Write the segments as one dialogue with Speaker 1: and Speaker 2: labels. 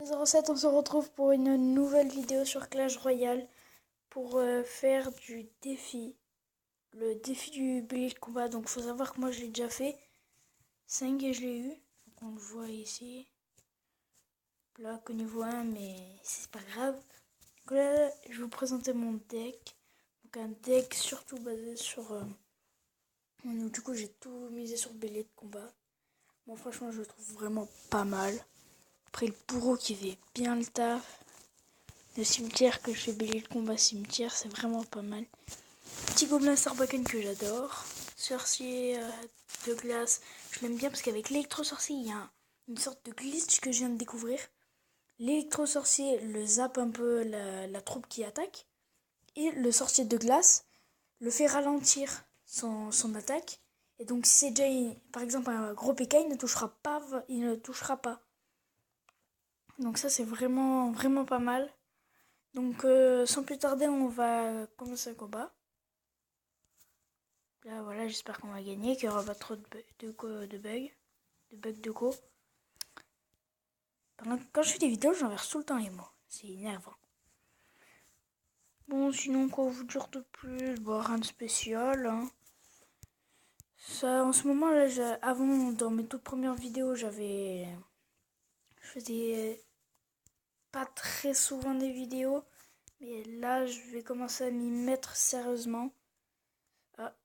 Speaker 1: 07, on se retrouve pour une nouvelle vidéo sur Clash Royale pour faire du défi. Le défi du bélier de combat. Donc faut savoir que moi je l'ai déjà fait. 5 et je l'ai eu. Donc on le voit ici. Là qu'au niveau 1, mais c'est pas grave. Donc là, je vais vous présenter mon deck. Donc un deck surtout basé sur... donc, du coup j'ai tout misé sur le bélier de combat. Bon franchement je le trouve vraiment pas mal. Après le bourreau qui fait bien le taf. Le cimetière que je fais bélier de combat cimetière, c'est vraiment pas mal. Petit gobelin Sarbacane que j'adore. Sorcier de glace, je l'aime bien parce qu'avec l'électro-sorcier, il y a une sorte de glitch que je viens de découvrir. L'électro-sorcier le zappe un peu la troupe qui attaque. Et le sorcier de glace le fait ralentir son attaque. Et donc si c'est déjà, par exemple, un gros PK, il ne touchera pas. Donc ça, c'est vraiment, vraiment pas mal. Donc sans plus tarder, on va commencer le combat. Là voilà, j'espère qu'on va gagner, qu'il n'y aura pas trop de bugs de go. Quand je fais des vidéos, j'inverse tout le temps les mots. C'est énervant. Bon, sinon quoi vous dire de plus? Bon, rien de spécial. Hein. Ça, en ce moment là, avant, dans mes toutes premières vidéos, je faisais pas très souvent des vidéos. Mais là, je vais commencer à m'y mettre sérieusement. Ah,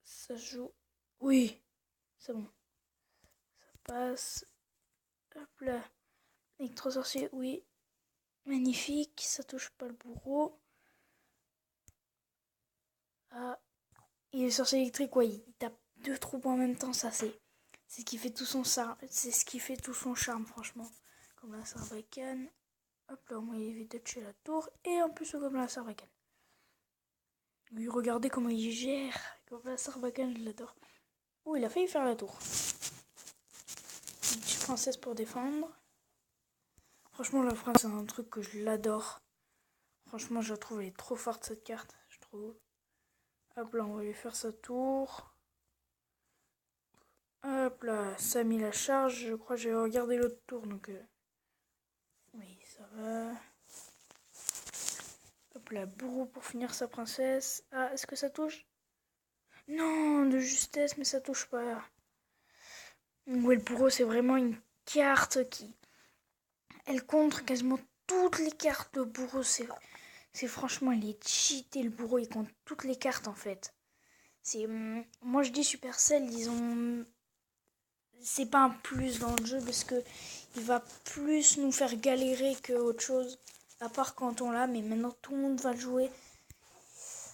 Speaker 1: ça joue. Oui, c'est bon. Ça passe. Hop là. Électro-sorcier, oui. Magnifique. Ça touche pas le bourreau. Ah. Et le sorcier électrique, ouais, il tape deux troupes en même temps. Ça, c'est ce qui fait tout son charme. C'est ce qui fait tout son charme, franchement. Comme la Sarbacane. Hop là, au moins il évite de tuer la tour. Et en plus, comme la Sarbacane. Oui, regardez comment il gère. Comme la Sarbacane, je l'adore. Oh, il a failli faire la tour. Une petite princesse pour défendre. Franchement, la France, c'est un truc que je l'adore. Franchement, je la trouve, elle est trop forte cette carte, je trouve. Hop là, on va lui faire sa tour. Hop là, ça a mis la charge. Je crois que j'ai regardé l'autre tour, donc... Oui, ça va. Hop là, bourreau pour finir sa princesse. Ah, est-ce que ça touche? Non, de justesse, mais ça touche pas. Ouais, le bourreau, c'est vraiment une carte qui... Elle contre quasiment toutes les cartes de bourreau. C'est franchement, il est cheaté, le bourreau. Il compte toutes les cartes, en fait. Moi, je dis Supercell, c'est pas un plus dans le jeu parce que il va plus nous faire galérer que autre chose. À part quand on l'a, mais maintenant tout le monde va le jouer.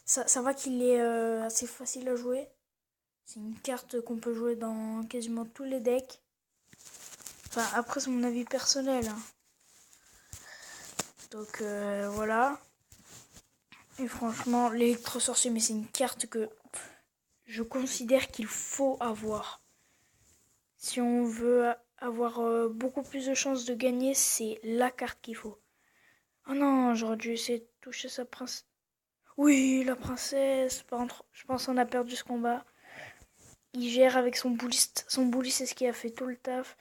Speaker 1: Ça va qu'il est assez facile à jouer. C'est une carte qu'on peut jouer dans quasiment tous les decks. Enfin, après, c'est mon avis personnel. Hein. Donc, voilà. Et franchement, l'électro-sorcier, mais c'est une carte que je considère qu'il faut avoir. Si on veut avoir beaucoup plus de chances de gagner, c'est la carte qu'il faut. Oh non, j'aurais dû essayer de toucher sa princesse. Oui, la princesse. Par contre, je pense qu'on a perdu ce combat. Il gère avec son bouliste. Son bouliste, c'est ce qui a fait tout le taf.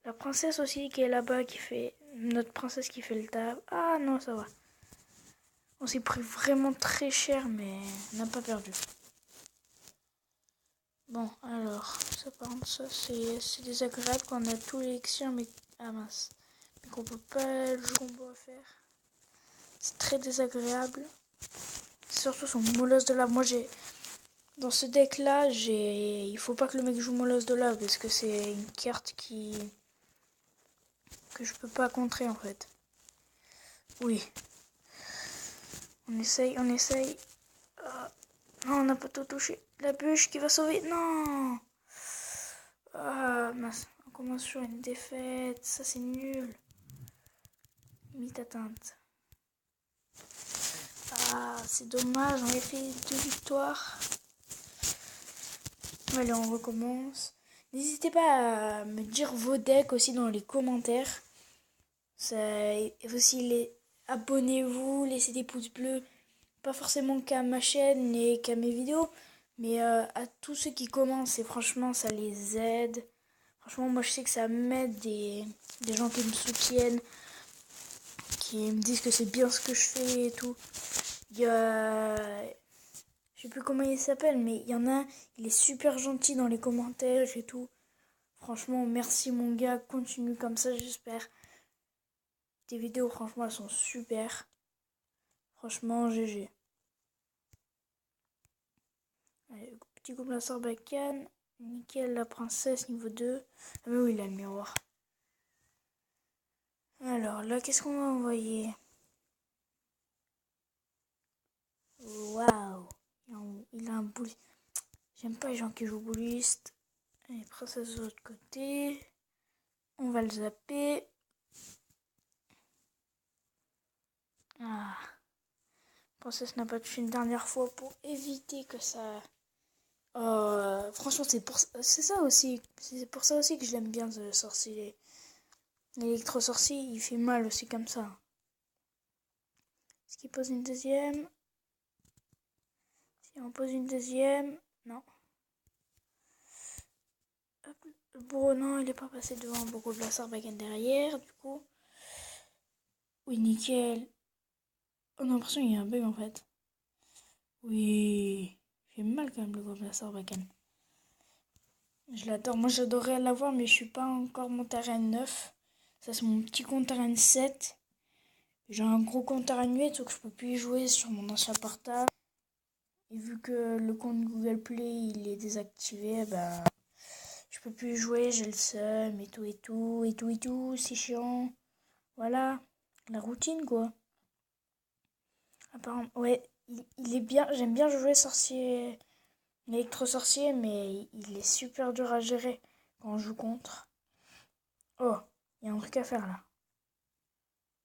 Speaker 1: La princesse aussi qui est là-bas, qui fait... Notre princesse qui fait le taf. Ah non, ça va. On s'est pris vraiment très cher, mais on n'a pas perdu. Bon, alors, ça par contre, ça c'est désagréable quand on a tout l'élixir, mais... Ah mince. Mais qu'on peut pas le combo à faire. C'est très désagréable. Surtout son molosse de lave. Moi, dans ce deck-là, il faut pas que le mec joue molosse de lave, parce que c'est une carte que je peux pas contrer, en fait. Oui. On essaye. Non, on n'a pas tout touché. La bûche qui va sauver. Non. Ah, mince. On commence sur une défaite. Ça, c'est nul. Limite atteinte. Ah, c'est dommage. On avait fait 2 victoires. Allez, on recommence. N'hésitez pas à me dire vos decks aussi dans les commentaires. Aussi, abonnez-vous, laissez des pouces bleus. Pas forcément qu'à ma chaîne et qu'à mes vidéos, mais à tous ceux qui commencent. Et franchement, ça les aide. Franchement, moi, je sais que ça m'aide des gens qui me soutiennent. qui me disent que c'est bien ce que je fais et tout. Il y a... Je sais plus comment il s'appelle, mais il y en a, il est super gentil dans les commentaires et tout. Franchement, merci mon gars, continue comme ça, j'espère. Tes vidéos, franchement, elles sont super. Franchement, GG. Allez, petit couple à Sarbacane. Nickel, la princesse, niveau 2. Ah mais oui, il a le miroir. Alors là, qu'est-ce qu'on va envoyer? Waouh, il a un boule. J'aime pas les gens qui jouent bouliste. Allez, princesse de l'autre côté. On va le zapper. Ah. Princesse n'a pas touché une dernière fois pour éviter que ça... franchement, c'est ça aussi. C'est pour ça aussi que je l'aime bien, ce sorcier. L'électro-sorcier, il fait mal aussi comme ça. Est-ce qu'il pose une deuxième? Si on pose une deuxième... Non. Hop. Le bourreau, non, il est pas passé devant le bourreau de la Sarbacane derrière, du coup. Oui, nickel. On a l'impression qu'il y a un bug en fait. Oui. Il fait mal quand même le bourreau de la Sarbacane. Je l'adore. Moi, j'adorerais l'avoir, mais je suis pas encore monté à Rennes 9. Ça, c'est mon petit compte à Rennes 7. J'ai un gros compte à Rennes 8, donc je peux plus y jouer sur mon ancien portable. Et vu que le compte Google Play, il est désactivé, bah... Je peux plus y jouer, j'ai le seum et tout et tout et tout et tout, c'est chiant. Voilà, la routine quoi. Apparemment, ouais, il est bien, j'aime bien jouer sorcier, électro-sorcier, mais il est super dur à gérer quand on joue contre. Oh, il y a un truc à faire là.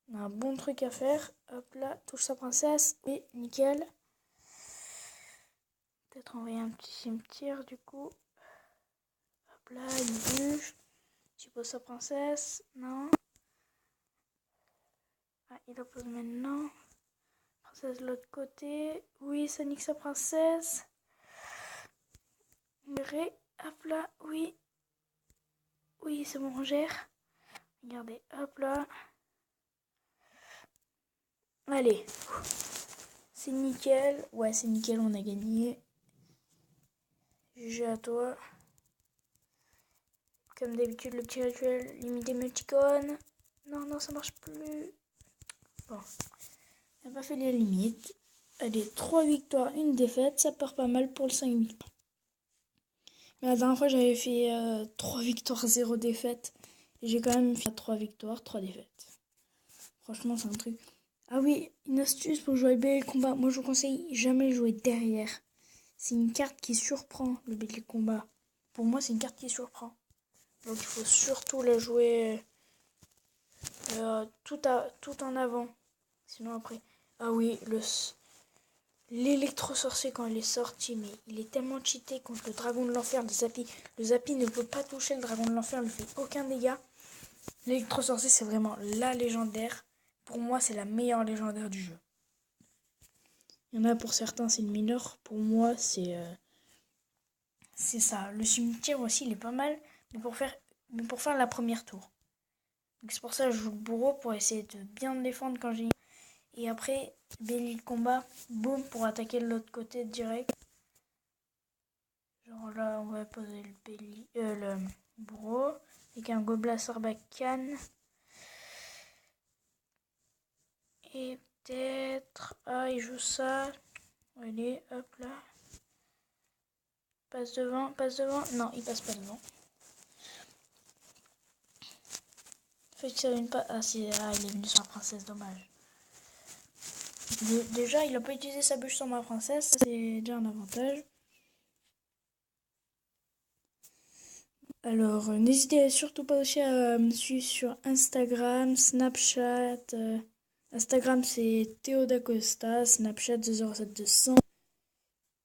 Speaker 1: On a un bon truc à faire. Hop là, touche sa princesse. Oui, nickel. Peut-être envoyer un petit cimetière du coup. Hop là, une bûche. Tu poses sa princesse. Non. Ah, il la pose maintenant. Princesse de l'autre côté. Oui, ça nique sa princesse. Hop là, oui. Oui, c'est bon, on gère. Regardez, hop là. Allez. C'est nickel. Ouais, c'est nickel, on a gagné. GG à toi. Comme d'habitude, le petit rituel limité multicone. Non, non, ça marche plus. Bon. On n'a pas fait les limites. Allez, 3 victoires, 1 défaite. Ça part pas mal pour le 5 victoires. Mais la dernière fois, j'avais fait 3 victoires, 0 défaite. Et j'ai quand même fait 3 victoires, 3 défaites. Franchement, c'est un truc. Ah oui, une astuce pour jouer BL Combat. Moi, je vous conseille jamais jouer derrière. C'est une carte qui surprend le BL Combat. Pour moi, c'est une carte qui surprend. Donc, il faut surtout la jouer tout en avant. Sinon, après... Ah oui, l'électro-sorcier, quand il est sorti, mais il est tellement cheaté contre le dragon de l'enfer de Zappy. Le Zappy ne peut pas toucher le dragon de l'enfer, il ne fait aucun dégât. L'électro-sorcier, c'est vraiment la légendaire. Pour moi, c'est la meilleure légendaire du jeu. Il y en a pour certains, c'est le mineur. Pour moi, c'est ça. Le cimetière aussi, il est pas mal, mais pour faire la première tour. Donc c'est pour ça que je joue le bourreau, pour essayer de bien me défendre quand j'ai... Et après, Bélier de combat, boum, pour attaquer de l'autre côté direct. Genre là, on va poser le bourreau avec un gobelin Sarbacane. Et peut-être... Ah, il joue ça. Allez, hop là. Passe devant, passe devant. Non, il passe pas devant. Fait que ça une pas. Ah, il est venu sur la princesse, dommage. Déjà, il a pas utilisé sa bûche sur ma princesse, c'est déjà un avantage. Alors, n'hésitez surtout pas aussi à me suivre sur Instagram, Snapchat. Instagram, c'est Théo Dacosta, Snapchat 207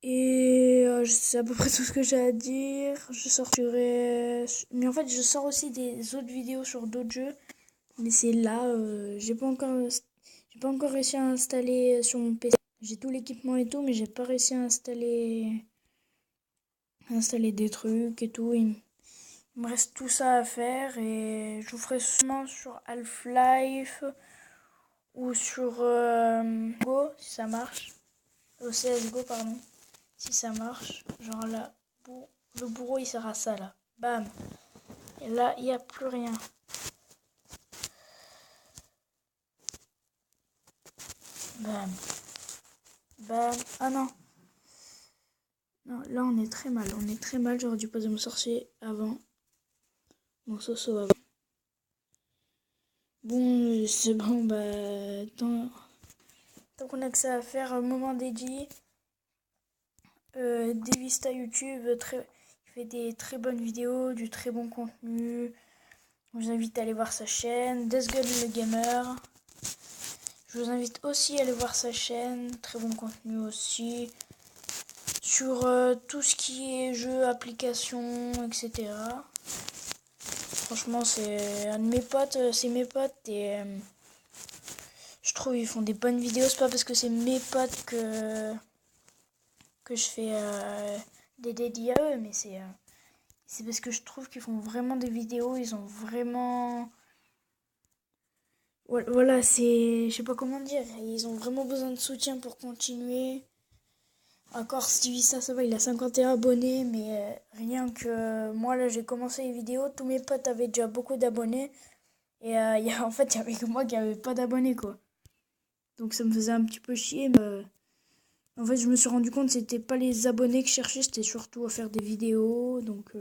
Speaker 1: Et c'est à peu près tout ce que j'ai à dire. Je sortirai... Mais en fait, je sors aussi des autres vidéos sur d'autres jeux. Mais c'est là, j'ai pas encore réussi à installer sur mon PC. J'ai tout l'équipement et tout, mais j'ai pas réussi à installer des trucs et tout. Il me reste tout ça à faire et je vous ferai sûrement sur Half-Life ou sur Go si ça marche. Au CSGO pardon. Si ça marche. Genre là, le bourreau il sert à ça là. Bam. Et là il n'y a plus rien. Bam. Bam. Ah non. Non, là on est très mal. On est très mal. J'aurais dû poser mon sorcier avant. Mon soso avant. Bon, c'est bon, bah. Tant qu'on a que ça à faire, moment dédié. Devista YouTube, il fait des très bonnes vidéos, du très bon contenu. Je vous invite à aller voir sa chaîne. Deathgun le gamer. Je vous invite aussi à aller voir sa chaîne. Très bon contenu aussi. Sur tout ce qui est jeux, applications, etc. Franchement, c'est un de mes potes. C'est mes potes et je trouve ils font des bonnes vidéos. C'est pas parce que c'est mes potes que je fais des dédits à eux, mais c'est parce que je trouve qu'ils font vraiment des vidéos. Ils ont vraiment... Voilà, c'est... Je sais pas comment dire. Ils ont vraiment besoin de soutien pour continuer. Encore Stevie, ça va, il a 51 abonnés, mais rien que moi, là, j'ai commencé les vidéos. Tous mes potes avaient déjà beaucoup d'abonnés. Et en fait, il y avait que moi qui n'avais pas d'abonnés, quoi. Donc ça me faisait un petit peu chier, mais... En fait, je me suis rendu compte que c'était pas les abonnés que je cherchais, c'était surtout à faire des vidéos. Donc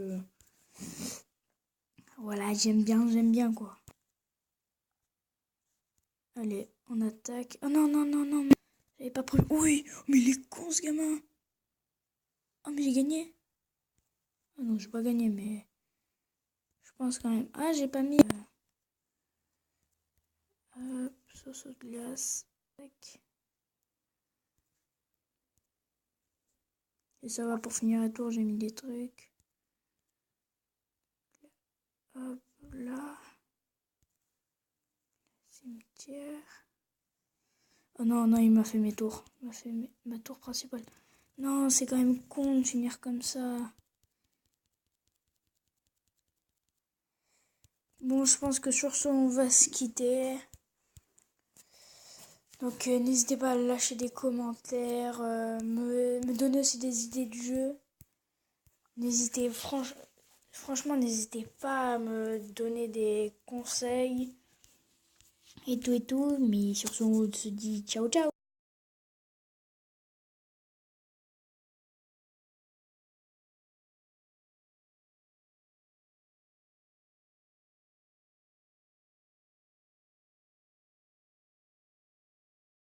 Speaker 1: voilà, j'aime bien, quoi. Allez, on attaque. Oh non, non, non, non. J'avais pas prévu. Oui, mais il est con ce gamin. Oh, mais j'ai gagné. Ah non, j'ai pas gagné, mais je pense quand même. Ah, j'ai pas mis. Hop, sauce de glace. Tac. Et ça va pour finir la tour, j'ai mis des trucs. Hop, là. Cimetière. Oh non, non, il m'a fait mes tours. Il m'a fait ma tour principale. Non, c'est quand même con de finir comme ça. Bon, je pense que sur ce, on va se quitter. Donc, n'hésitez pas à lâcher des commentaires, me donner aussi des idées de jeu. N'hésitez, franchement, n'hésitez pas à me donner des conseils et tout. Mais sur ce, on se dit ciao, ciao.